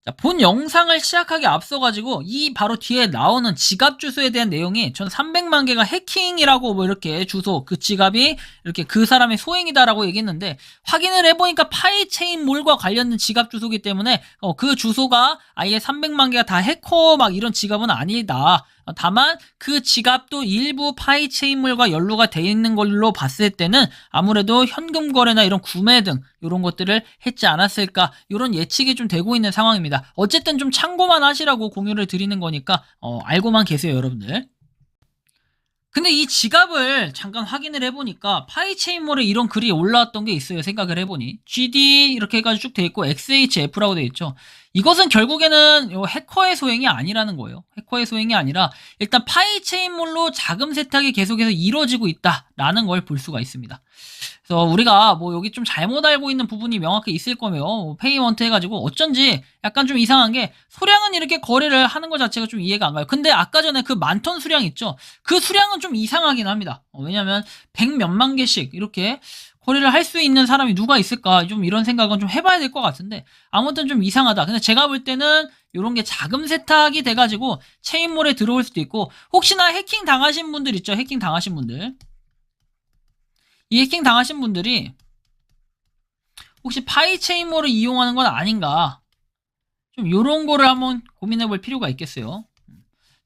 자, 본 영상을 시작하기 앞서가지고 이 바로 뒤에 나오는 지갑 주소에 대한 내용이 전 300만 개가 해킹이라고 뭐 이렇게 주소 그 지갑이 이렇게 그 사람의 소행이다라고 얘기했는데 확인을 해보니까 파이체인몰과 관련된 지갑 주소기 때문에 그 주소가 아예 300만 개가 다 해커 막 이런 지갑은 아니다. 다만 그 지갑도 일부 파이체인몰과 연루가 돼 있는 걸로 봤을 때는 아무래도 현금 거래나 이런 구매 등 이런 것들을 했지 않았을까 이런 예측이 좀 되고 있는 상황입니다. 어쨌든 좀 참고만 하시라고 공유를 드리는 거니까 알고만 계세요, 여러분들. 근데 이 지갑을 잠깐 확인을 해보니까 파이체인몰에 이런 글이 올라왔던 게 있어요. 생각을 해보니 GD 이렇게 해가지고 쭉 돼 있고 XHF라고 돼 있죠. 이것은 결국에는 해커의 소행이 아니라는 거예요. 해커의 소행이 아니라 일단 파이체인몰로 자금 세탁이 계속해서 이루어지고 있다라는 걸 볼 수가 있습니다. 그래서 우리가 뭐 여기 좀 잘못 알고 있는 부분이 명확히 있을 거며 페이먼트 해가지고 어쩐지 약간 좀 이상한 게 소량은 이렇게 거래를 하는 것 자체가 좀 이해가 안 가요. 근데 아까 전에 그 만톤 수량 있죠? 그 수량은 좀 이상하긴 합니다. 왜냐면 100 몇만 개씩 이렇게 거래를 할 수 있는 사람이 누가 있을까? 좀 이런 생각은 좀 해봐야 될 것 같은데 아무튼 좀 이상하다. 근데 제가 볼 때는 이런 게 자금 세탁이 돼가지고 체인몰에 들어올 수도 있고 혹시나 해킹 당하신 분들 있죠? 해킹 당하신 분들. 이 해킹 당하신 분들이 혹시 파이체인몰을 이용하는 건 아닌가 좀 요런 거를 한번 고민해 볼 필요가 있겠어요.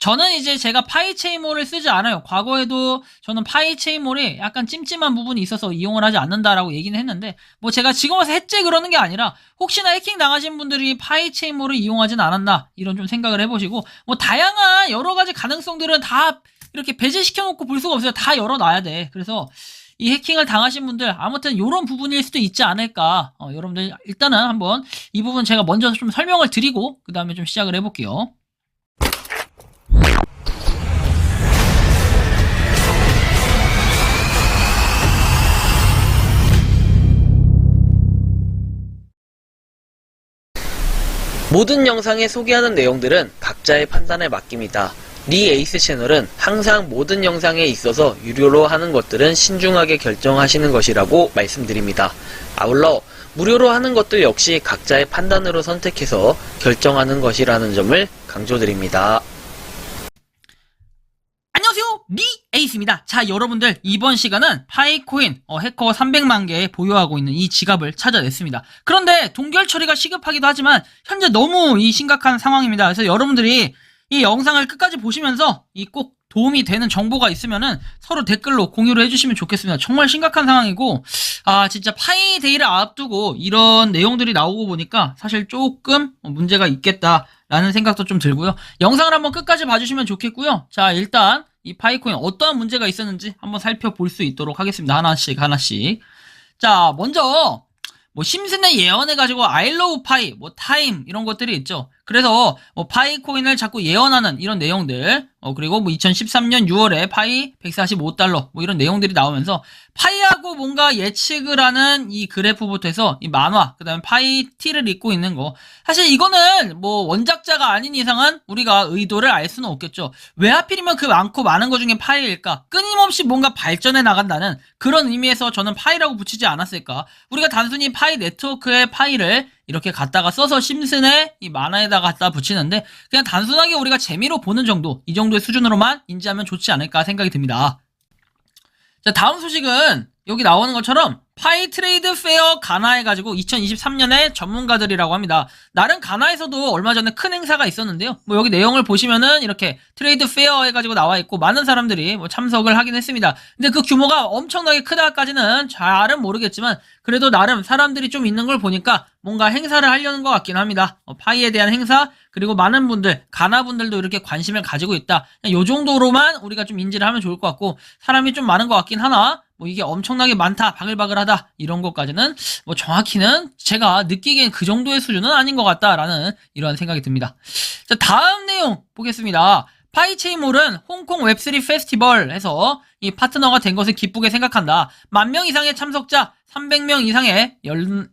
저는 이제 제가 파이체인몰을 쓰지 않아요. 과거에도 저는 파이체인몰이 약간 찜찜한 부분이 있어서 이용을 하지 않는다라고 얘기는 했는데 뭐 제가 지금 와서 했지 그러는 게 아니라 혹시나 해킹 당하신 분들이 파이체인몰을 이용하진 않았나 이런 좀 생각을 해보시고 뭐 다양한 여러 가지 가능성들은 다 이렇게 배제시켜 놓고 볼 수가 없어요. 다 열어놔야 돼. 그래서 이 해킹을 당하신 분들 아무튼 이런 부분일 수도 있지 않을까. 여러분들 일단은 한번 이 부분 제가 먼저 좀 설명을 드리고 그 다음에 좀 시작을 해볼게요. 모든 영상에 소개하는 내용들은 각자의 판단에 맡깁니다. 리 에이스 채널은 항상 모든 영상에 있어서 유료로 하는 것들은 신중하게 결정하시는 것이라고 말씀드립니다. 아울러 무료로 하는 것들 역시 각자의 판단으로 선택해서 결정하는 것이라는 점을 강조드립니다. 안녕하세요, 리 에이스입니다. 자, 여러분들 이번 시간은 파이코인 해커 300만 개 보유하고 있는 이 지갑을 찾아냈습니다. 그런데 동결 처리가 시급하기도 하지만 현재 너무 이 심각한 상황입니다. 그래서 여러분들이 이 영상을 끝까지 보시면서 이 꼭 도움이 되는 정보가 있으면은 서로 댓글로 공유를 해주시면 좋겠습니다. 정말 심각한 상황이고 진짜 파이데이를 앞두고 이런 내용들이 나오고 보니까 사실 조금 문제가 있겠다라는 생각도 좀 들고요. 영상을 한번 끝까지 봐주시면 좋겠고요. 자, 일단 이 파이코인 어떠한 문제가 있었는지 한번 살펴볼 수 있도록 하겠습니다. 하나씩. 자, 먼저 뭐 심슨에 예언해가지고 아이러브 파이, 뭐 타임 이런 것들이 있죠. 그래서 뭐 파이코인을 자꾸 예언하는 이런 내용들, 그리고 뭐 2013년 6월에 파이 145달러 뭐 이런 내용들이 나오면서 파이하고 뭔가 예측을 하는 이 그래프부터 해서 이 만화, 그 다음에 파이 T를 읽고 있는 거. 사실 이거는 뭐 원작자가 아닌 이상은 우리가 의도를 알 수는 없겠죠. 왜 하필이면 그 많고 많은 것 중에 파이일까? 끊임없이 뭔가 발전해 나간다는 그런 의미에서 저는 파이라고 붙이지 않았을까? 우리가 단순히 파이 네트워크의 파이를 이렇게 갖다가 써서 심슨의 이 만화에다 갖다 붙이는데 그냥 단순하게 우리가 재미로 보는 정도, 이 정도의 수준으로만 인지하면 좋지 않을까 생각이 듭니다. 자, 다음 소식은 여기 나오는 것처럼 파이 트레이드 페어 가나 해가지고 2023년에 전문가들이라고 합니다. 나름 가나에서도 얼마 전에 큰 행사가 있었는데요. 뭐 여기 내용을 보시면은 이렇게 트레이드 페어 해가지고 나와 있고 많은 사람들이 뭐 참석을 하긴 했습니다. 근데 그 규모가 엄청나게 크다까지는 잘은 모르겠지만 그래도 나름 사람들이 좀 있는 걸 보니까 뭔가 행사를 하려는 것 같긴 합니다. 파이에 대한 행사 그리고 많은 분들 가나 분들도 이렇게 관심을 가지고 있다. 요 정도로만 우리가 좀 인지를 하면 좋을 것 같고 사람이 좀 많은 것 같긴 하나 뭐 이게 엄청나게 많다 바글바글하다 이런 것까지는 뭐 정확히는 제가 느끼기엔 그 정도의 수준은 아닌 것 같다라는 이런 생각이 듭니다. 자, 다음 내용 보겠습니다. 파이체인몰은 홍콩 웹3 페스티벌 해서 이 파트너가 된 것을 기쁘게 생각한다. 10,000명 이상의 참석자, 300명 이상의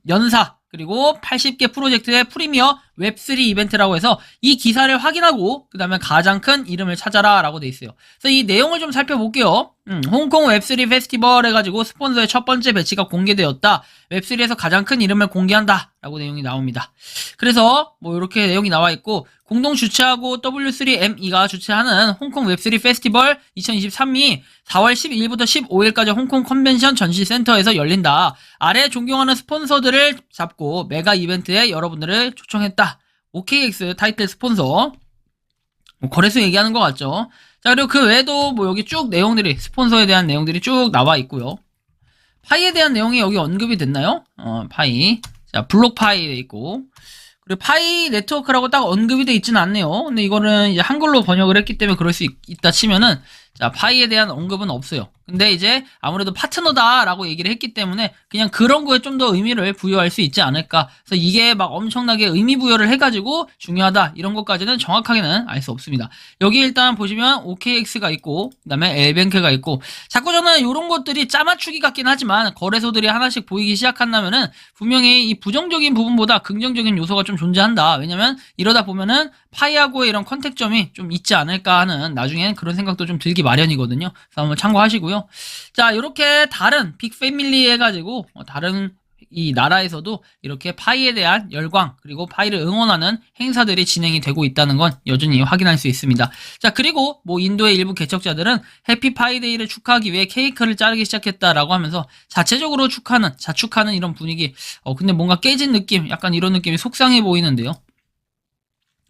연사, 그리고 80개 프로젝트의 프리미어 웹3 이벤트라고 해서 이 기사를 확인하고 그 다음에 가장 큰 이름을 찾아라 라고 돼 있어요. 그래서 이 내용을 좀 살펴볼게요. 홍콩 웹3 페스티벌 해가지고 스폰서의 첫 번째 배치가 공개되었다. 웹3에서 가장 큰 이름을 공개한다 라고 내용이 나옵니다. 그래서 뭐 이렇게 내용이 나와 있고, 공동 주최하고 W3ME가 주최하는 홍콩 웹3 페스티벌 2023이 4월 12일부터 15일까지 홍콩 컨벤션 전시센터에서 열린다. 아래 존경하는 스폰서들을 잡고 메가 이벤트에 여러분들을 초청했다. OKX 타이틀 스폰서. 뭐 거래소 얘기하는 것 같죠? 자, 그리고 그 외에도 뭐 여기 쭉 내용들이, 스폰서에 대한 내용들이 쭉 나와 있고요. 파이에 대한 내용이 여기 언급이 됐나요? 파이. 자, 블록파이 돼 있고. 그리고 파이 네트워크라고 딱 언급이 돼 있지는 않네요. 근데 이거는 이제 한글로 번역을 했기 때문에 그럴 수 있다 치면은, 자, 파이에 대한 언급은 없어요. 근데 이제 아무래도 파트너다라고 얘기를 했기 때문에 그냥 그런 거에 좀 더 의미를 부여할 수 있지 않을까. 그래서 이게 막 엄청나게 의미 부여를 해가지고 중요하다 이런 것까지는 정확하게는 알 수 없습니다. 여기 일단 보시면 OKX가 있고 그다음에 L뱅크가 있고, 자꾸 저는 이런 것들이 짜맞추기 같긴 하지만 거래소들이 하나씩 보이기 시작한다면은 분명히 이 부정적인 부분보다 긍정적인 요소가 좀 존재한다. 왜냐면 이러다 보면은 파이하고의 이런 컨택점이 좀 있지 않을까 하는, 나중엔 그런 생각도 좀 들기 마련이거든요. 그래서 한번 참고하시고요. 자, 이렇게 다른 빅 패밀리 해가지고 다른 이 나라에서도 이렇게 파이에 대한 열광 그리고 파이를 응원하는 행사들이 진행이 되고 있다는 건 여전히 확인할 수 있습니다. 자, 그리고 뭐 인도의 일부 개척자들은 해피 파이데이를 축하하기 위해 케이크를 자르기 시작했다라고 하면서 자체적으로 자축하는 이런 분위기. 근데 뭔가 깨진 느낌, 약간 이런 느낌이 속상해 보이는데요.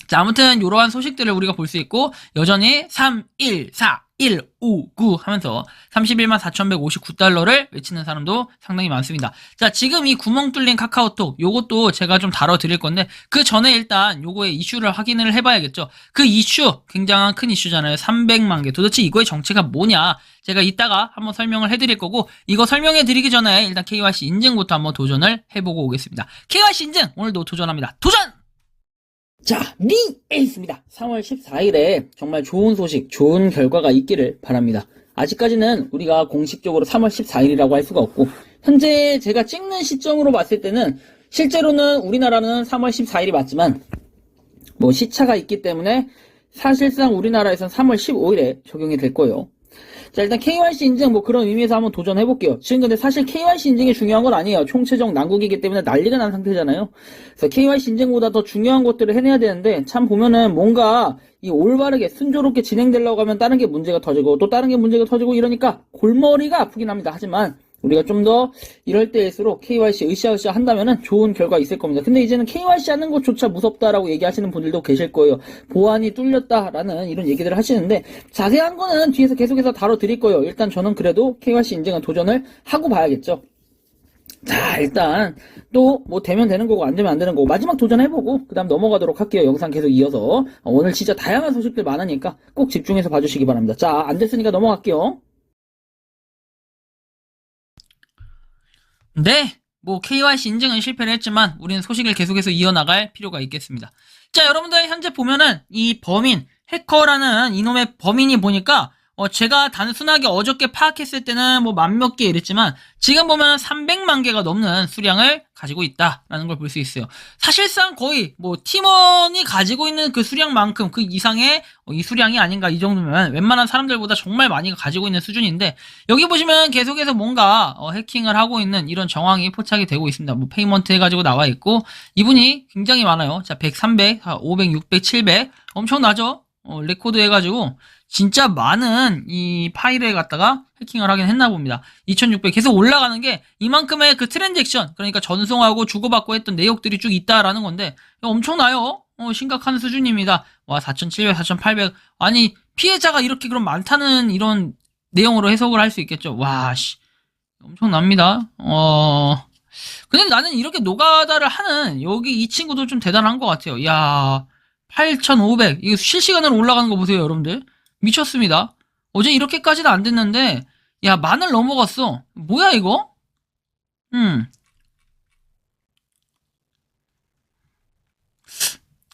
자, 아무튼 이러한 소식들을 우리가 볼 수 있고, 여전히 314159 하면서 31만 4,159달러를 외치는 사람도 상당히 많습니다. 자, 지금 이 구멍 뚫린 카카오톡, 요것도 제가 좀 다뤄드릴 건데, 그 전에 일단 요거의 이슈를 확인을 해봐야겠죠. 그 이슈, 굉장한 큰 이슈잖아요. 300만 개. 도대체 이거의 정체가 뭐냐? 제가 이따가 한번 설명을 해드릴 거고, 이거 설명해드리기 전에 일단 KYC 인증부터 한번 도전을 해보고 오겠습니다. KYC 인증, 오늘도 도전합니다. 도전! 자, 리 에이스입니다. 3월 14일에 정말 좋은 소식, 좋은 결과가 있기를 바랍니다. 아직까지는 우리가 공식적으로 3월 14일이라고 할 수가 없고, 현재 제가 찍는 시점으로 봤을 때는 실제로는 우리나라는 3월 14일이 맞지만 뭐 시차가 있기 때문에 사실상 우리나라에선 3월 15일에 적용이 될 거예요. 자, 일단 KYC 인증 뭐 그런 의미에서 한번 도전해볼게요. 지금 근데 사실 KYC 인증이 중요한 건 아니에요. 총체적 난국이기 때문에 난리가 난 상태잖아요. 그래서 KYC 인증보다 더 중요한 것들을 해내야 되는데, 참 보면은 뭔가 이 올바르게 순조롭게 진행되려고 하면 다른 게 문제가 터지고 또 다른 게 문제가 터지고 이러니까 골머리가 아프긴 합니다. 하지만 우리가 좀 더 이럴 때일수록 KYC 으쌰으쌰 한다면은 좋은 결과 있을 겁니다. 근데 이제는 KYC 하는 것조차 무섭다라고 얘기하시는 분들도 계실 거예요. 보안이 뚫렸다라는 이런 얘기들을 하시는데, 자세한 거는 뒤에서 계속해서 다뤄드릴 거예요. 일단 저는 그래도 KYC 인증은 도전을 하고 봐야겠죠. 자, 일단 또 뭐 되면 되는 거고 안 되면 안 되는 거고 마지막 도전해보고 그 다음 넘어가도록 할게요. 영상 계속 이어서. 오늘 진짜 다양한 소식들 많으니까 꼭 집중해서 봐주시기 바랍니다. 자, 안 됐으니까 넘어갈게요. 네, 뭐 KYC 인증은 실패를 했지만 우리는 소식을 계속해서 이어나갈 필요가 있겠습니다. 자, 여러분들 현재 보면은 이 범인, 해커라는 이놈의 범인이 보니까 제가 단순하게 어저께 파악했을 때는 뭐 만 몇 개 이랬지만 지금 보면 300만 개가 넘는 수량을 가지고 있다라는 걸 볼 수 있어요. 사실상 거의 뭐 팀원이 가지고 있는 그 수량만큼 그 이상의 이 수량이 아닌가, 이 정도면 웬만한 사람들보다 정말 많이 가지고 있는 수준인데, 여기 보시면 계속해서 뭔가 해킹을 하고 있는 이런 정황이 포착이 되고 있습니다. 뭐 페이먼트 해가지고 나와 있고, 이분이 굉장히 많아요. 자, 100, 300, 500, 600, 700 엄청나죠? 레코드 해가지고 진짜 많은 이 파일을 갖다가 해킹을 하긴 했나 봅니다. 2600 계속 올라가는 게 이만큼의 그 트랜잭션, 그러니까 전송하고 주고받고 했던 내역들이 쭉 있다라는 건데 엄청나요. 심각한 수준입니다. 와, 4700, 4800. 아니, 피해자가 이렇게 그럼 많다는 이런 내용으로 해석을 할 수 있겠죠. 와, 씨. 엄청납니다. 근데 나는 이렇게 노가다를 하는 여기 이 친구도 좀 대단한 것 같아요. 야, 8500. 이거 실시간으로 올라가는 거 보세요, 여러분들. 미쳤습니다. 어제 이렇게까지는 안 됐는데, 야, 만을 넘어갔어. 뭐야, 이거?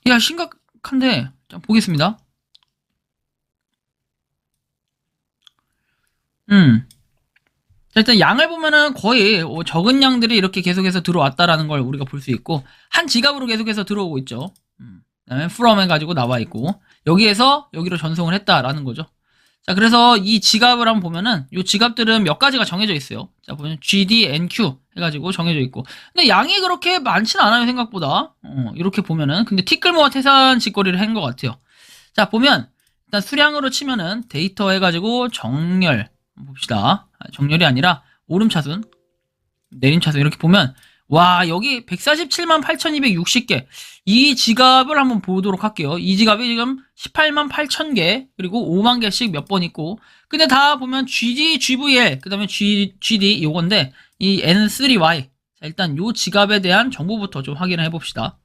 야, 심각한데. 자, 보겠습니다. 자, 일단 양을 보면은 거의 적은 양들이 이렇게 계속해서 들어왔다라는 걸 우리가 볼 수 있고, 한 지갑으로 계속해서 들어오고 있죠. 그다음에 from 해가지고 나와 있고 여기에서 여기로 전송을 했다라는 거죠. 자, 그래서 이 지갑을 한번 보면은 이 지갑들은 몇 가지가 정해져 있어요. 자, 보면 GD, NQ 해가지고 정해져 있고 근데 양이 그렇게 많진 않아요, 생각보다. 이렇게 보면은 근데 티끌모아 태산 짓거리를 한 것 같아요. 자, 보면 일단 수량으로 치면은 데이터 해가지고 정렬 봅시다. 정렬이 아니라 오름차순, 내림차순 이렇게 보면 와, 여기 147만 8,260개. 이 지갑을 한번 보도록 할게요. 이 지갑이 지금 18만 8,000개, 그리고 5만 개씩 몇 번 있고, 근데 다 보면 GD, GVL, 그 다음에 GD 요건데, 이 N3Y. 자, 일단 요 지갑에 대한 정보부터 좀 확인을 해봅시다.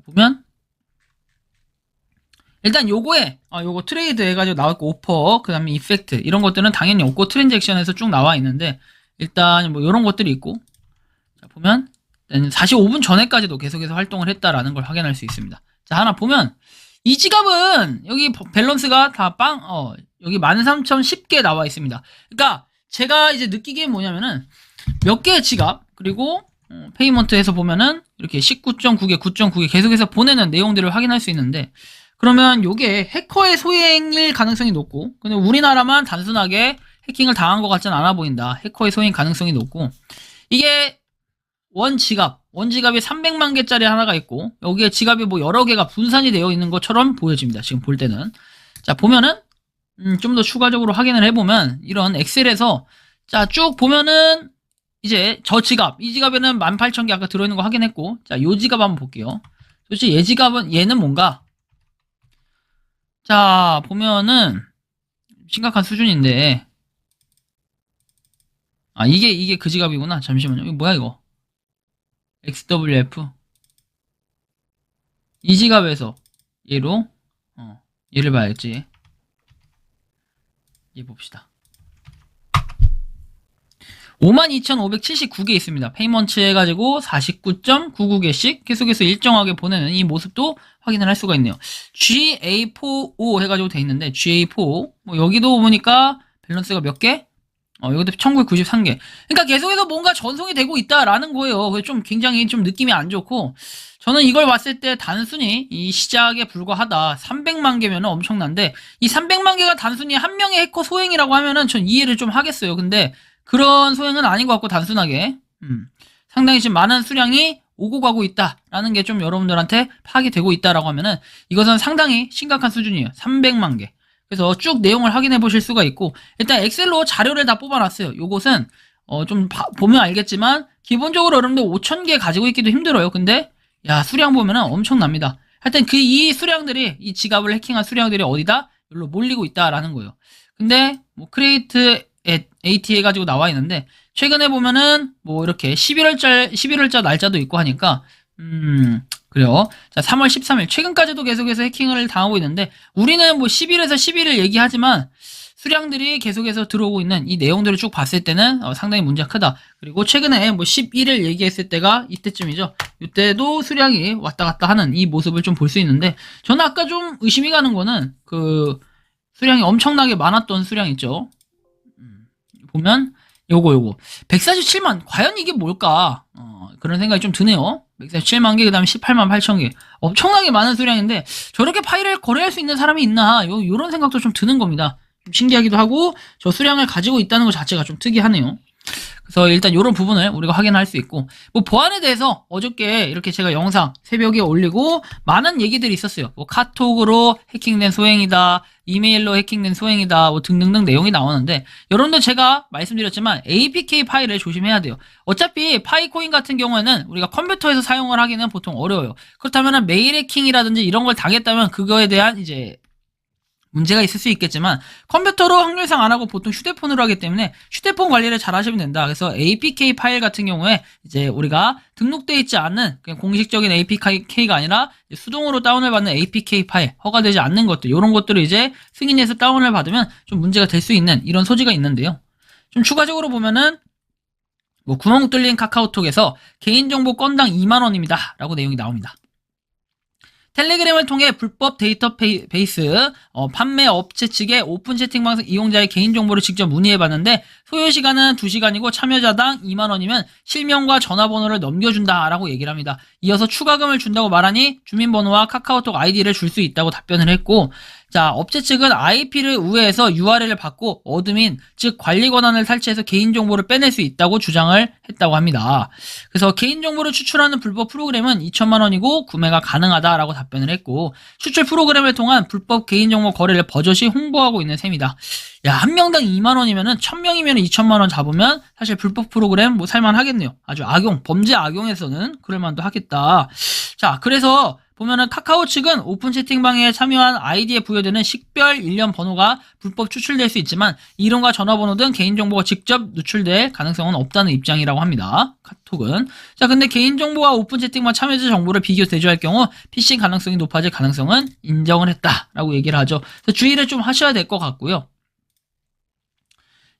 보면, 일단 요거에, 요거 트레이드 해가지고 나왔고, 오퍼, 그 다음에 이펙트, 이런 것들은 당연히 없고, 트랜잭션에서 쭉 나와 있는데, 일단 뭐 요런 것들이 있고, 자, 보면 45분 전에까지도 계속해서 활동을 했다라는 걸 확인할 수 있습니다. 자, 하나 보면 이 지갑은 여기 밸런스가 다 여기 13,010개 나와 있습니다. 그러니까 제가 이제 느끼기엔 뭐냐면은 몇 개의 지갑 그리고 페이먼트에서 보면은 이렇게 19.9개, 9.9개 계속해서 보내는 내용들을 확인할 수 있는데 그러면 요게 해커의 소행일 가능성이 높고 근데 우리나라만 단순하게 해킹을 당한 것 같진 않아 보인다. 해커의 소행 가능성이 높고 이게 원지갑이 300만 개짜리 하나가 있고 여기에 지갑이 뭐 여러 개가 분산이 되어 있는 것처럼 보여집니다. 지금 볼 때는. 자, 보면은 좀 더 추가적으로 확인을 해보면 이런 엑셀에서 자, 쭉 보면은 이제 저 지갑, 이 지갑에는 18,000개 아까 들어있는 거 확인했고 자, 요 지갑 한번 볼게요. 도대체 얘는 뭔가? 자, 보면은 심각한 수준인데 이게 그 지갑이구나. 잠시만요. 이거 뭐야 이거? XWF 이 지갑에서 얘로 얘를 봐야지. 얘 봅시다. 52,579개 있습니다. 페이먼트 해가지고 49.99개씩 계속해서 일정하게 보내는 이 모습도 확인을 할 수가 있네요. GA45 해가지고 돼 있는데 GA45 뭐 여기도 보니까 밸런스가 몇 개? 여기도 1993개. 그러니까 계속해서 뭔가 전송이 되고 있다라는 거예요. 그래서 좀 굉장히 좀 느낌이 안 좋고, 저는 이걸 봤을 때 단순히 이 시작에 불과하다. 300만 개면은 엄청난데, 이 300만 개가 단순히 한 명의 해커 소행이라고 하면은 전 이해를 좀 하겠어요. 근데 그런 소행은 아닌 것 같고, 단순하게. 상당히 지금 많은 수량이 오고 가고 있다라는 게 좀 여러분들한테 파악이 되고 있다라고 하면은 이것은 상당히 심각한 수준이에요. 300만 개. 그래서 쭉 내용을 확인해 보실 수가 있고 일단 엑셀로 자료를 다 뽑아놨어요. 요것은 좀 보면 알겠지만 기본적으로 여러분들 5,000개 가지고 있기도 힘들어요. 근데 야 수량 보면은 엄청납니다. 하여튼 이 수량들이 이 지갑을 해킹한 수량들이 어디다? 여기로 몰리고 있다라는 거예요. 근데 뭐 크리에이트 AT 해가지고 나와 있는데 최근에 보면은 뭐 이렇게 11월자 날짜도 있고 하니까 그래요. 자, 3월 13일 최근까지도 계속해서 해킹을 당하고 있는데 우리는 뭐 10일에서 11일 얘기하지만 수량들이 계속해서 들어오고 있는 이 내용들을 쭉 봤을 때는 상당히 문제가 크다. 그리고 최근에 뭐 11일 얘기했을 때가 이때쯤이죠. 이때도 수량이 왔다 갔다 하는 이 모습을 좀 볼 수 있는데 저는 아까 좀 의심이 가는 거는 그 수량이 엄청나게 많았던 수량 있죠. 보면 요거 147만 과연 이게 뭘까? 그런 생각이 좀 드네요. 147만 개, 그 다음에 18만 8천 개. 엄청나게 많은 수량인데, 저렇게 파일을 거래할 수 있는 사람이 있나, 요런 생각도 좀 드는 겁니다. 좀 신기하기도 하고, 저 수량을 가지고 있다는 것 자체가 좀 특이하네요. 그래서 일단 요런 부분을 우리가 확인할 수 있고, 뭐 보안에 대해서 어저께 이렇게 제가 영상 새벽에 올리고, 많은 얘기들이 있었어요. 뭐 카톡으로 해킹된 소행이다, 이메일로 해킹된 소행이다, 뭐 등등등 내용이 나오는데, 여러분들 제가 말씀드렸지만 APK 파일을 조심해야 돼요. 어차피 파이코인 같은 경우에는 우리가 컴퓨터에서 사용을 하기는 보통 어려워요. 그렇다면 메일 해킹이라든지 이런 걸 당했다면 그거에 대한 이제 문제가 있을 수 있겠지만 컴퓨터로 확률상 안 하고 보통 휴대폰으로 하기 때문에 휴대폰 관리를 잘 하시면 된다. 그래서 APK 파일 같은 경우에 이제 우리가 등록되어 있지 않는 그냥 공식적인 APK가 아니라 수동으로 다운을 받는 APK 파일, 허가되지 않는 것들, 이런 것들을 이제 승인해서 다운을 받으면 좀 문제가 될 수 있는 이런 소지가 있는데요. 좀 추가적으로 보면은 뭐 구멍 뚫린 카카오톡에서 개인정보 건당 2만원입니다 라고 내용이 나옵니다. 텔레그램을 통해 불법 데이터베이스 판매 업체 측에 오픈 채팅방 이용자의 개인정보를 직접 문의해봤는데 소요 시간은 2시간이고 참여자당 2만원이면 실명과 전화번호를 넘겨준다라고 얘기를 합니다. 이어서 추가금을 준다고 말하니 주민번호와 카카오톡 아이디를 줄 수 있다고 답변을 했고, 자, 업체 측은 IP를 우회해서 URL을 받고 어드민, 즉 관리 권한을 탈취해서 개인정보를 빼낼 수 있다고 주장을 했다고 합니다. 그래서 개인정보를 추출하는 불법 프로그램은 2천만 원이고 구매가 가능하다라고 답변을 했고, 추출 프로그램을 통한 불법 개인정보 거래를 버젓이 홍보하고 있는 셈이다. 야, 한 명당 2만 원이면은 1000명이면 2천만 원 잡으면 사실 불법 프로그램 뭐 살만 하겠네요. 아주 범죄 악용에서는 그럴만도 하겠다. 자, 그래서 보면은 카카오 측은 오픈 채팅방에 참여한 아이디에 부여되는 식별 일련 번호가 불법 추출될 수 있지만 이름과 전화번호 등 개인정보가 직접 누출될 가능성은 없다는 입장이라고 합니다. 카톡은. 자, 근데 개인정보와 오픈 채팅방 참여자 정보를 비교 대조할 경우 피싱 가능성이 높아질 가능성은 인정을 했다라고 얘기를 하죠. 그래서 주의를 좀 하셔야 될 것 같고요.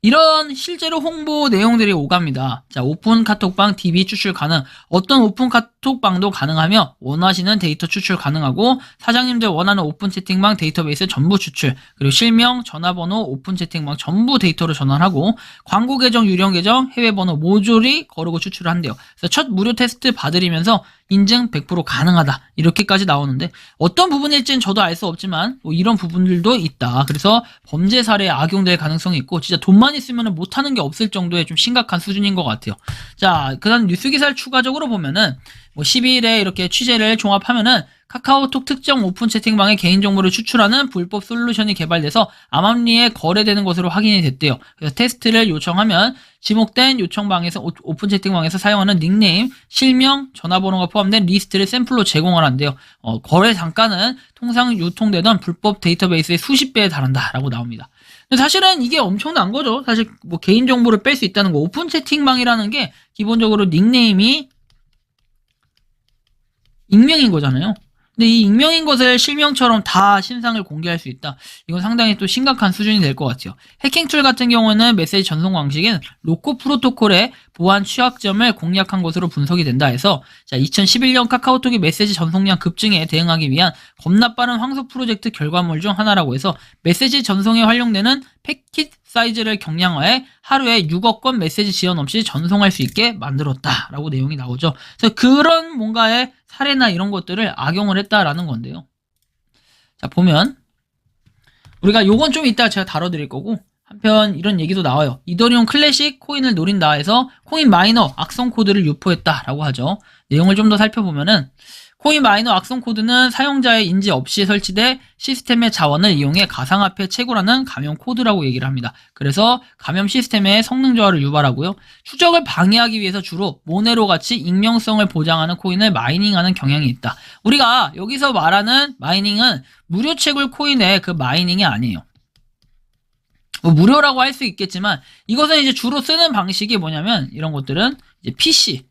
이런 실제로 홍보 내용들이 오갑니다. 자, 오픈 카톡방 DB 추출 가능. 어떤 오픈 카톡방도 가능하며 원하시는 데이터 추출 가능하고 사장님들 원하는 오픈 채팅방 데이터베이스 전부 추출, 그리고 실명, 전화번호, 오픈 채팅방 전부 데이터로 전환하고 광고 계정, 유령 계정, 해외 번호 모조리 거르고 추출을 한대요. 그래서 첫 무료 테스트 받으리면서 인증 100% 가능하다. 이렇게까지 나오는데 어떤 부분일지는 저도 알 수 없지만 뭐 이런 부분들도 있다. 그래서 범죄 사례에 악용될 가능성이 있고 진짜 돈만 있으면 못하는 게 없을 정도의 좀 심각한 수준인 것 같아요. 자, 그다음 뉴스 기사를 추가적으로 보면은 뭐 12일에 이렇게 취재를 종합하면은 카카오톡 특정 오픈 채팅방에 개인정보를 추출하는 불법 솔루션이 개발돼서 암암리에 거래되는 것으로 확인이 됐대요. 그래서 테스트를 요청하면 지목된 요청방에서 오픈 채팅방에서 사용하는 닉네임, 실명, 전화번호가 포함된 리스트를 샘플로 제공을 한대요. 거래 단가는 통상 유통되던 불법 데이터베이스의 수십 배에 달한다라고 나옵니다. 근데 사실은 이게 엄청난 거죠. 사실 뭐 개인정보를 뺄 수 있다는 거. 오픈 채팅방이라는 게 기본적으로 닉네임이 익명인 거잖아요. 근데 이 익명인 것을 실명처럼 다 신상을 공개할 수 있다. 이건 상당히 또 심각한 수준이 될 것 같아요. 해킹 툴 같은 경우에는 메시지 전송 방식인 로코 프로토콜의 보안 취약점을 공략한 것으로 분석이 된다 해서, 자, 2011년 카카오톡의 메시지 전송량 급증에 대응하기 위한 겁나 빠른 황소 프로젝트 결과물 중 하나라고 해서 메시지 전송에 활용되는 패킷 사이즈를 경량화해 하루에 6억 건 메시지 지연 없이 전송할 수 있게 만들었다라고 내용이 나오죠. 그래서 그런 뭔가의 사례나 이런 것들을 악용을 했다라는 건데요. 자, 보면 우리가 요건 좀 이따 제가 다뤄드릴 거고, 한편 이런 얘기도 나와요. 이더리움 클래식 코인을 노린다 해서 코인 마이너 악성 코드를 유포했다라고 하죠. 내용을 좀 더 살펴보면은 코인 마이너 악성 코드는 사용자의 인지 없이 설치돼 시스템의 자원을 이용해 가상화폐 채굴하는 감염 코드라고 얘기를 합니다. 그래서 감염 시스템의 성능 저하를 유발하고요. 추적을 방해하기 위해서 주로 모네로 같이 익명성을 보장하는 코인을 마이닝하는 경향이 있다. 우리가 여기서 말하는 마이닝은 무료 채굴 코인의 그 마이닝이 아니에요. 뭐 무료라고 할 수 있겠지만 이것은 이제 주로 쓰는 방식이 뭐냐면 이런 것들은 이제 PC,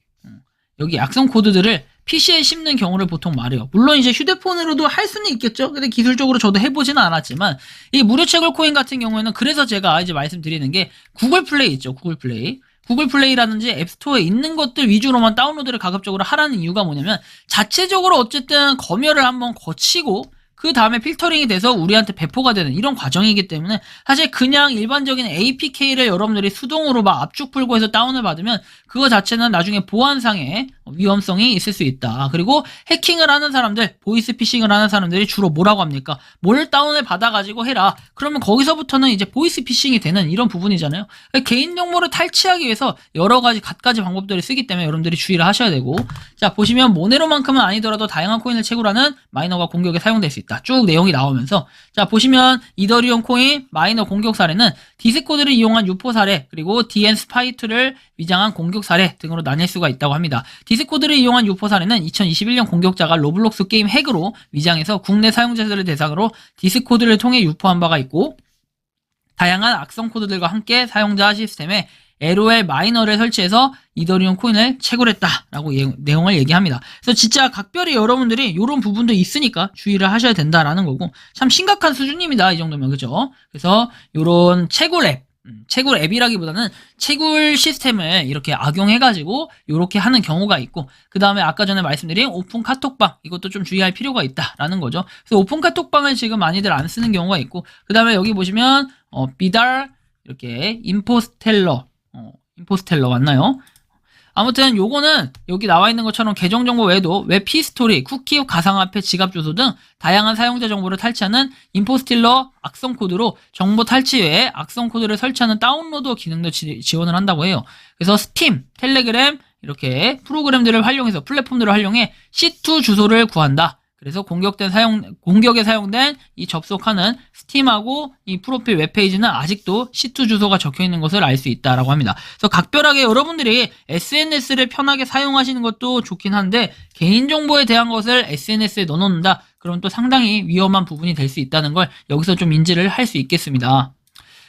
여기 악성 코드들을 PC에 심는 경우를 보통 말해요. 물론 이제 휴대폰으로도 할 수는 있겠죠. 근데 기술적으로 저도 해보지는 않았지만 이 무료 채굴 코인 같은 경우에는 그래서 제가 이제 말씀드리는 게 구글 플레이 있죠. 구글 플레이. 구글 플레이라든지 앱스토어에 있는 것들 위주로만 다운로드를 가급적으로 하라는 이유가 뭐냐면 자체적으로 어쨌든 검열을 한번 거치고 그 다음에 필터링이 돼서 우리한테 배포가 되는 이런 과정이기 때문에 사실 그냥 일반적인 APK를 여러분들이 수동으로 막 압축 풀고 해서 다운을 받으면 그거 자체는 나중에 보안상의 위험성이 있을 수 있다. 그리고 해킹을 하는 사람들, 보이스피싱을 하는 사람들이 주로 뭐라고 합니까? 뭘 다운을 받아가지고 해라. 그러면 거기서부터는 이제 보이스피싱이 되는 이런 부분이잖아요. 개인정보를 탈취하기 위해서 여러 가지 갖가지 방법들을 쓰기 때문에 여러분들이 주의를 하셔야 되고, 자, 보시면 모네로만큼은 아니더라도 다양한 코인을 채굴하는 마이너가 공격에 사용될 수 있다. 쭉 내용이 나오면서, 자, 보시면 이더리움 코인 마이너 공격 사례는 디스코드를 이용한 유포 사례, 그리고 DN 스파이2를 위장한 공격 사례 등으로 나뉠 수가 있다고 합니다. 디스코드를 이용한 유포 사례는 2021년 공격자가 로블록스 게임 핵으로 위장해서 국내 사용자들을 대상으로 디스코드를 통해 유포한 바가 있고, 다양한 악성 코드들과 함께 사용자 시스템에 LOL 마이너를 설치해서 이더리움 코인을 채굴했다라고 내용을 얘기합니다. 그래서 진짜 각별히 여러분들이 이런 부분도 있으니까 주의를 하셔야 된다라는 거고, 참 심각한 수준입니다. 이 정도면, 그죠? 그래서 이런 채굴 앱이라기보다는 채굴 시스템을 이렇게 악용해가지고 이렇게 하는 경우가 있고, 그 다음에 아까 전에 말씀드린 오픈 카톡방, 이것도 좀 주의할 필요가 있다라는 거죠. 그래서 오픈 카톡방을 지금 많이들 안 쓰는 경우가 있고, 그 다음에 여기 보시면 비달 이렇게 임포스텔러 맞나요? 아무튼 요거는 여기 나와 있는 것처럼 계정 정보 외에도 웹 히스토리, 쿠키, 가상화폐, 지갑 주소 등 다양한 사용자 정보를 탈취하는 임포스틸러 악성 코드로 정보 탈취 외에 악성 코드를 설치하는 다운로드 기능도 지원을 한다고 해요. 그래서 스팀, 텔레그램 이렇게 프로그램들을 활용해서 플랫폼들을 활용해 C2 주소를 구한다. 그래서 공격에 사용된 이 접속하는 스팀하고 이 프로필 웹페이지는 아직도 C2 주소가 적혀 있는 것을 알 수 있다라고 합니다. 그래서 각별하게 여러분들이 SNS를 편하게 사용하시는 것도 좋긴 한데 개인정보에 대한 것을 SNS에 넣어놓는다. 그럼 또 상당히 위험한 부분이 될 수 있다는 걸 여기서 좀 인지를 할 수 있겠습니다.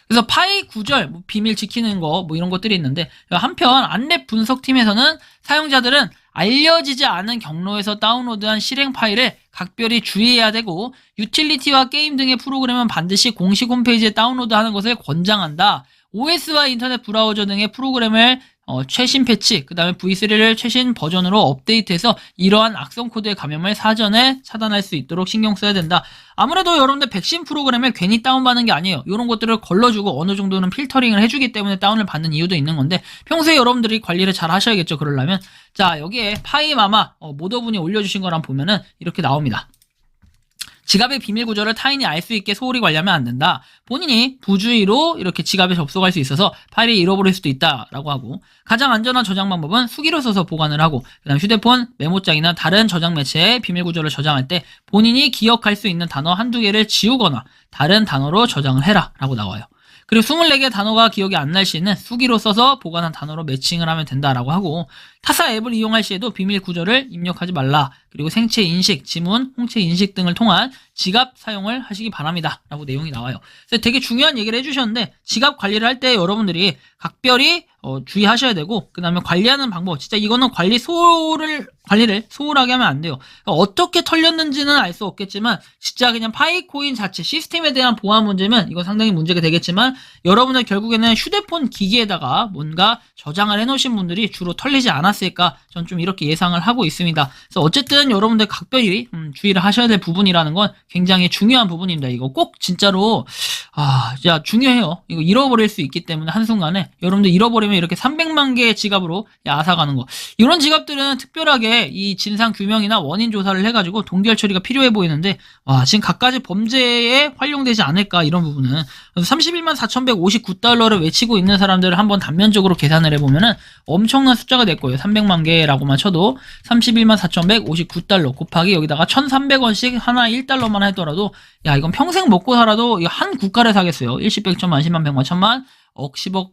그래서 파이 구절, 비밀 지키는 거, 이런 것들이 있는데, 한편 안랩 분석팀에서는 사용자들은 알려지지 않은 경로에서 다운로드한 실행 파일을 각별히 주의해야 되고, 유틸리티와 게임 등의 프로그램은 반드시 공식 홈페이지에 다운로드하는 것을 권장한다. OS와 인터넷 브라우저 등의 프로그램을 최신 패치, 그 다음에 V3를 최신 버전으로 업데이트해서 이러한 악성 코드의 감염을 사전에 차단할 수 있도록 신경 써야 된다. 아무래도 여러분들 백신 프로그램을 괜히 다운받는 게 아니에요. 이런 것들을 걸러주고 어느 정도는 필터링을 해주기 때문에 다운을 받는 이유도 있는 건데 평소에 여러분들이 관리를 잘 하셔야겠죠. 그러려면. 자, 여기에 파이마마 모더분이 올려주신 거랑 보면은 이렇게 나옵니다. 지갑의 비밀 구조를 타인이 알 수 있게 소홀히 관리하면 안 된다. 본인이 부주의로 이렇게 지갑에 접속할 수 있어서 파일이 잃어버릴 수도 있다라고 하고 가장 안전한 저장 방법은 수기로 써서 보관을 하고 그다음 휴대폰, 메모장이나 다른 저장 매체의 비밀 구조를 저장할 때 본인이 기억할 수 있는 단어 한두 개를 지우거나 다른 단어로 저장을 해라 라고 나와요. 그리고 24개 단어가 기억이 안 날 시에는 수기로 써서 보관한 단어로 매칭을 하면 된다라고 하고 타사 앱을 이용할 시에도 비밀 구조를 입력하지 말라. 그리고 생체 인식, 지문, 홍채 인식 등을 통한 지갑 사용을 하시기 바랍니다. 라고 내용이 나와요. 그래서 되게 중요한 얘기를 해주셨는데 지갑 관리를 할 때 여러분들이 각별히 주의하셔야 되고 그 다음에 관리하는 방법 진짜 이거는 관리를 소홀하게 하면 안 돼요. 그러니까 어떻게 털렸는지는 알 수 없겠지만 진짜 그냥 파이코인 자체 시스템에 대한 보안 문제면 이거 상당히 문제가 되겠지만 여러분들 결국에는 휴대폰 기기에다가 뭔가 저장을 해놓으신 분들이 주로 털리지 않았을까 전 좀 이렇게 예상을 하고 있습니다. 그래서 어쨌든 여러분들 각별히 주의를 하셔야 될 부분이라는 건 굉장히 중요한 부분입니다. 이거 꼭 진짜로 진짜 중요해요. 이거 잃어버릴 수 있기 때문에 한순간에 여러분들 잃어버리면 이렇게 300만 개의 지갑으로 앗아가는 거 이런 지갑들은 특별하게 이 진상 규명이나 원인 조사를 해가지고 동결 처리가 필요해 보이는데 지금 갖가지 범죄에 활용되지 않을까 이런 부분은 31만 4,159달러를 외치고 있는 사람들을 한번 단면적으로 계산을 해보면은 엄청난 숫자가 될 거예요. 300만 개라고만 쳐도 31만 4,159달러 곱하기 여기다가 1,300원씩 하나 1달러만 하더라도 야 이건 평생 먹고 살아도 한 국가를 사겠어요. 일십, 백천, 만십만, 백만, 천만, 억, 십억,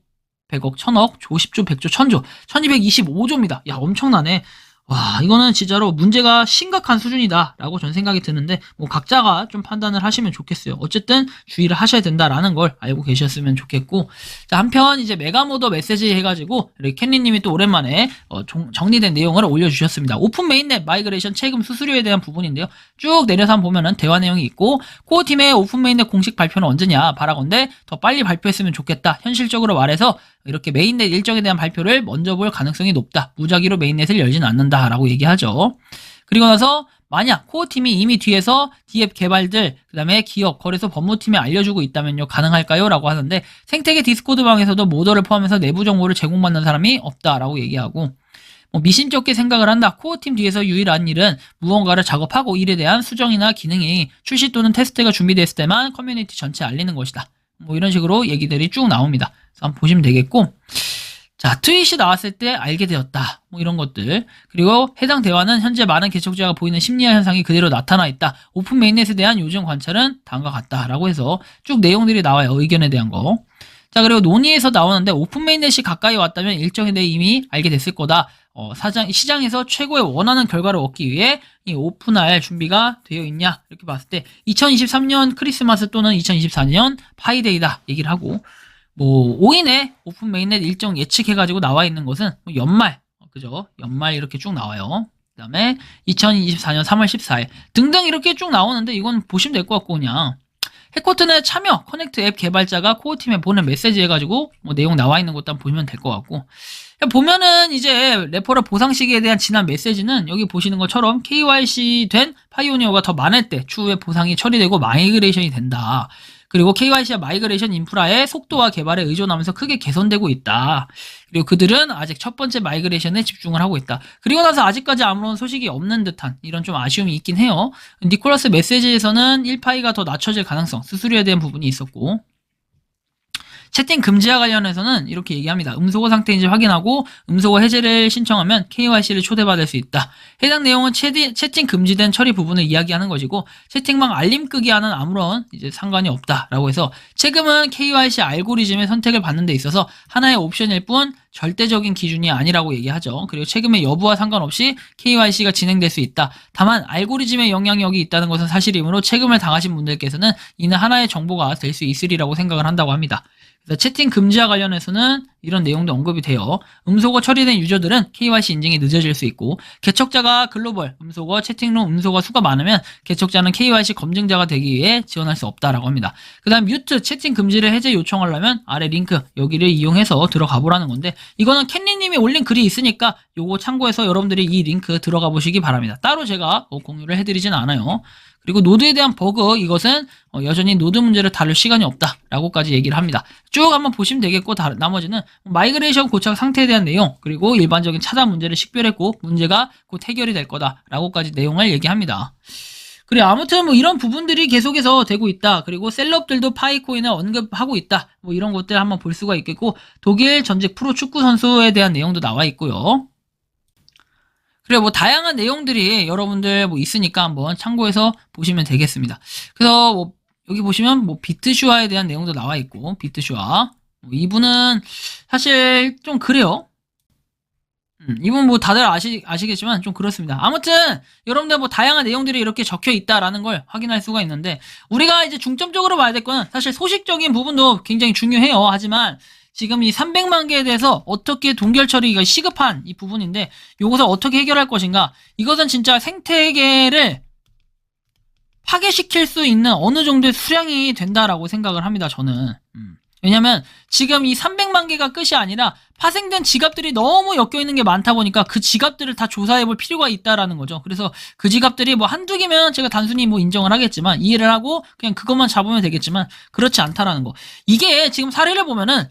백억, 천억, 조, 십조, 백조, 천조, 1225조입니다. 야 엄청나네. 와 이거는 진짜로 문제가 심각한 수준이다 라고 전 생각이 드는데 뭐 각자가 좀 판단을 하시면 좋겠어요. 어쨌든 주의를 하셔야 된다라는 걸 알고 계셨으면 좋겠고 자 한편 이제 메가모더 메시지 해가지고 캔리님이 또 오랜만에 정리된 내용을 올려주셨습니다. 오픈 메인넷 마이그레이션 세금 수수료에 대한 부분인데요. 쭉 내려서 한번 보면은 대화 내용이 있고 코어팀의 오픈 메인넷 공식 발표는 언제냐 바라건대 더 빨리 발표했으면 좋겠다. 현실적으로 말해서 이렇게 메인넷 일정에 대한 발표를 먼저 볼 가능성이 높다. 무작위로 메인넷을 열지는 않는다 라고 얘기하죠. 그리고 나서 만약 코어팀이 이미 뒤에서 D앱 개발들 그 다음에 기업, 거래소, 법무팀에 알려주고 있다면요 가능할까요? 라고 하는데 생태계 디스코드 방에서도 모더를 포함해서 내부 정보를 제공받는 사람이 없다라고 얘기하고 미심쩍게 생각을 한다. 코어팀 뒤에서 유일한 일은 무언가를 작업하고 일에 대한 수정이나 기능이 출시 또는 테스트가 준비됐을 때만 커뮤니티 전체에 알리는 것이다. 이런 식으로 얘기들이 쭉 나옵니다. 그래서 한번 보시면 되겠고 자 트윗이 나왔을 때 알게 되었다. 이런 것들 그리고 해당 대화는 현재 많은 개척자가 보이는 심리화 현상이 그대로 나타나 있다. 오픈 메인넷에 대한 요즘 관찰은 다음과 같다. 라고 해서 쭉 내용들이 나와요. 의견에 대한 거. 자 그리고 논의에서 나오는데 오픈 메인넷이 가까이 왔다면 일정에 대해 이미 알게 됐을 거다. 시장에서 최고의 원하는 결과를 얻기 위해 이 오픈할 준비가 되어 있냐 이렇게 봤을 때 2023년 크리스마스 또는 2024년 파이데이다 얘기를 하고 5인의 오픈 메인넷 일정 예측해가지고 나와 있는 것은 연말 그죠? 연말 이렇게 쭉 나와요. 그 다음에 2024년 3월 14일 등등 이렇게 쭉 나오는데 이건 보시면 될 것 같고 그냥 해커튼의 참여 커넥트 앱 개발자가 코어팀에 보낸 메시지 해가지고 내용 나와 있는 것도 한번 보시면 될 것 같고 보면은 이제 레퍼럴 보상 시기에 대한 지난 메시지는 여기 보시는 것처럼 KYC 된 파이오니어가 더 많을 때 추후에 보상이 처리되고 마이그레이션이 된다. 그리고 KYC와 마이그레이션 인프라의 속도와 개발에 의존하면서 크게 개선되고 있다. 그리고 그들은 아직 첫 번째 마이그레이션에 집중을 하고 있다. 그리고 나서 아직까지 아무런 소식이 없는 듯한 이런 좀 아쉬움이 있긴 해요. 니콜라스 메시지에서는 1파이가 더 낮춰질 가능성, 수수료에 대한 부분이 있었고, 채팅 금지와 관련해서는 이렇게 얘기합니다. 음소거 상태인지 확인하고 음소거 해제를 신청하면 KYC를 초대받을 수 있다. 해당 내용은 채팅 금지된 처리 부분을 이야기하는 것이고, 채팅방 알림 끄기와는 아무런 이제 상관이 없다라고 해서 세금은 KYC 알고리즘의 선택을 받는 데 있어서 하나의 옵션일 뿐 절대적인 기준이 아니라고 얘기하죠. 그리고 세금의 여부와 상관없이 KYC가 진행될 수 있다. 다만 알고리즘의 영향력이 있다는 것은 사실이므로 세금을 당하신 분들께서는 이는 하나의 정보가 될 수 있으리라고 생각을 한다고 합니다. 그래서 채팅 금지와 관련해서는 이런 내용도 언급이 돼요. 음소거 처리된 유저들은 KYC 인증이 늦어질 수 있고, 개척자가 글로벌, 음소거, 채팅룸, 음소거 수가 많으면 개척자는 KYC 검증자가 되기 위해 지원할 수 없다라고 합니다. 그 다음 뮤트, 채팅 금지를 해제 요청하려면 아래 링크, 여기를 이용해서 들어가 보라는 건데, 이거는 캔리님이 올린 글이 있으니까 요거 참고해서 여러분들이 이 링크 들어가 보시기 바랍니다. 따로 제가 공유를 해드리진 않아요. 그리고 노드에 대한 버그, 이것은 여전히 노드 문제를 다룰 시간이 없다라고까지 얘기를 합니다. 쭉 한번 보시면 되겠고, 나머지는 마이그레이션 고착 상태에 대한 내용, 그리고 일반적인 차단 문제를 식별했고 문제가 곧 해결이 될 거다라고까지 내용을 얘기합니다. 그리고 아무튼 뭐 이런 부분들이 계속해서 되고 있다. 그리고 셀럽들도 파이코인을 언급하고 있다. 뭐 이런 것들 한번 볼 수가 있겠고, 독일 전직 프로 축구 선수에 대한 내용도 나와 있고요. 그리고 뭐 다양한 내용들이 여러분들 뭐 있으니까 한번 참고해서 보시면 되겠습니다. 그래서 뭐 여기 보시면 뭐 비트슈아에 대한 내용도 나와 있고, 비트슈아 이분은 사실 좀 그래요. 이분 뭐 다들 아시겠지만 좀 그렇습니다. 아무튼 여러분들 뭐 다양한 내용들이 이렇게 적혀 있다라는 걸 확인할 수가 있는데, 우리가 이제 중점적으로 봐야 될 거는 사실 소식적인 부분도 굉장히 중요해요. 하지만 지금 이 300만 개에 대해서 어떻게 동결 처리가 시급한 이 부분인데, 요것을 어떻게 해결할 것인가, 이것은 진짜 생태계를 파괴시킬 수 있는 어느 정도의 수량이 된다라고 생각을 합니다, 저는. 왜냐면 지금 이 300만 개가 끝이 아니라 파생된 지갑들이 너무 엮여있는 게 많다 보니까 그 지갑들을 다 조사해볼 필요가 있다라는 거죠. 그래서 그 지갑들이 뭐 한두 개면 제가 단순히 뭐 인정을 하겠지만, 이해를 하고 그냥 그것만 잡으면 되겠지만, 그렇지 않다라는 거. 이게 지금 사례를 보면은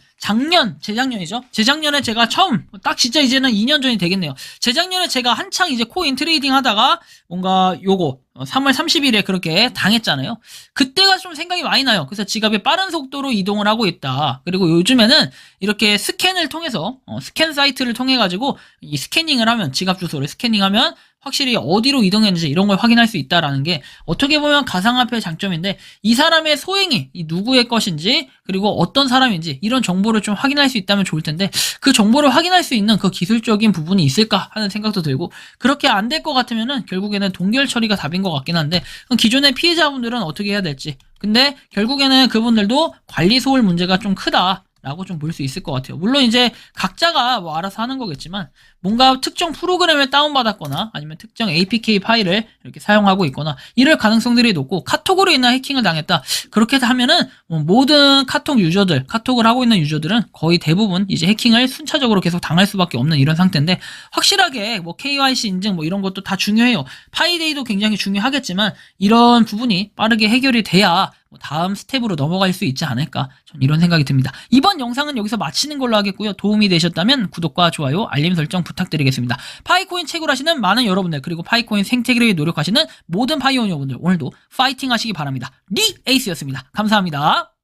재작년이죠. 재작년에 제가 처음, 딱 진짜 이제는 2년 전이 되겠네요. 재작년에 제가 한창 이제 코인 트레이딩 하다가 뭔가 요거 3월 30일에 그렇게 당했잖아요. 그때가 좀 생각이 많이 나요. 그래서 지갑이 빠른 속도로 이동을 하고 있다. 그리고 요즘에는 이렇게 스캔을 통해서 스캔 사이트를 통해 가지고 이 스캐닝을 하면, 지갑 주소를 스캐닝하면 확실히 어디로 이동했는지 이런 걸 확인할 수 있다라는 게 어떻게 보면 가상화폐의 장점인데, 이 사람의 소행이 이 누구의 것인지, 그리고 어떤 사람인지 이런 정보를 좀 확인할 수 있다면 좋을 텐데, 그 정보를 확인할 수 있는 그 기술적인 부분이 있을까 하는 생각도 들고, 그렇게 안 될 것 같으면은 결국에는 동결 처리가 답인 것 같긴 한데, 그럼 기존의 피해자분들은 어떻게 해야 될지. 근데 결국에는 그분들도 관리 소홀 문제가 좀 크다 라고 좀 볼 수 있을 것 같아요. 물론 이제 각자가 뭐 알아서 하는 거겠지만, 뭔가 특정 프로그램을 다운받았거나 아니면 특정 APK 파일을 이렇게 사용하고 있거나 이럴 가능성들이 높고, 카톡으로 인한 해킹을 당했다, 그렇게 하면은 뭐 모든 카톡 유저들, 카톡을 하고 있는 유저들은 거의 대부분 이제 해킹을 순차적으로 계속 당할 수밖에 없는 이런 상태인데, 확실하게 뭐 KYC 인증 뭐 이런 것도 다 중요해요. 파이데이도 굉장히 중요하겠지만, 이런 부분이 빠르게 해결이 돼야 뭐 다음 스텝으로 넘어갈 수 있지 않을까, 전 이런 생각이 듭니다. 이번 영상은 여기서 마치는 걸로 하겠고요. 도움이 되셨다면 구독과 좋아요, 알림 설정 부탁드리겠습니다. 파이코인 채굴하시는 많은 여러분들, 그리고 파이코인 생태계를 위해 노력하시는 모든 파이오니어분들, 오늘도 파이팅 하시기 바랍니다. 리 에이스였습니다. 감사합니다.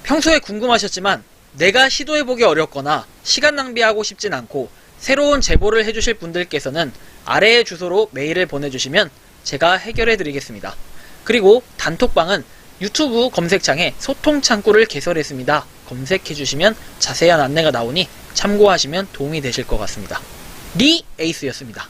평소에 궁금하셨지만 내가 시도해보기 어렵거나 시간 낭비하고 싶진 않고 새로운 제보를 해주실 분들께서는 아래의 주소로 메일을 보내주시면 제가 해결해드리겠습니다. 그리고 단톡방은 유튜브 검색창에 소통 창구를 개설했습니다. 검색해주시면 자세한 안내가 나오니 참고하시면 도움이 되실 것 같습니다. 리 에이스였습니다.